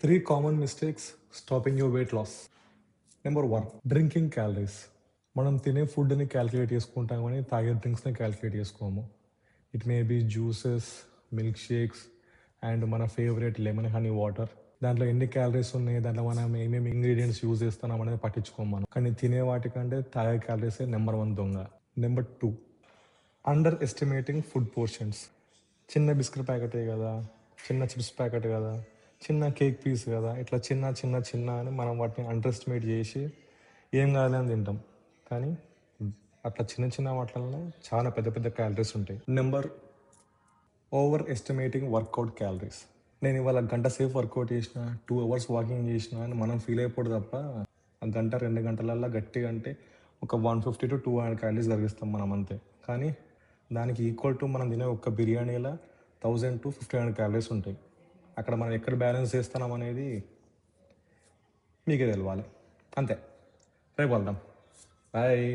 3 common mistakes stopping your weight loss. Number 1, drinking calories. మనం తినే ఫుడ్‌ని క్యాలిక్యులేట్ చేసుకుంటాం గానీ, తాగే డ్రింక్స్‌ని క్యాలిక్యులేట్ చేసుకోము. It may be juices, milk shakes and మన ఫేవరెట్ లెమన్ హనీ వాటర్. దాంట్లో ఎన్ని క్యాలరీస్ ఉన్నాయి, దాంట్లో మనం ఏమేమి ఇంగ్రీడియంట్స్ యూజ్ చేస్తున్నాం అనేది పట్టించుకోము మనం. కానీ తినే వాటికంటే తాగే క్యాలరీసే నెంబర్ 1 దొంగ. Number 2, under estimating food portions. చిన్న బిస్కెట్ ప్యాకెటే కదా, చిన్న చిప్స్ ప్యాకెట్ కదా, చిన్న కేక్ పీస్ కదా, ఇట్లా చిన్న చిన్న చిన్న అని మనం వాటిని అండర్ ఎస్టిమేట్ చేసి ఏం కాదని తింటాం. కానీ అట్లా చిన్న చిన్న వాటిల్లో చాలా పెద్ద పెద్ద క్యాలరీస్ ఉంటాయి. Number over estimating workout calories. నేను ఇవాళ గంట సేపు వర్కౌట్ చేసిన, 2 అవర్స్ వాకింగ్ చేసిన అని మనం ఫీల్ అయిపోదు తప్ప, ఆ గంట 2 గంటలల్లో గట్టిగా అంటే ఒక 150 to 200 క్యాలరీస్ కరిగిస్తాం మనం అంతే. కానీ దానికి ఈక్వల్ టు మనం తినే ఒక్క బిర్యానీలో 1000 to 1500 క్యాలరీస్ ఉంటాయి. అక్కడ మనం ఎక్కడ బ్యాలెన్స్ చేస్తున్నాం అనేది మీకే తెలవాలి. అంతే. రేపు వెళ్దాం. బాయ్.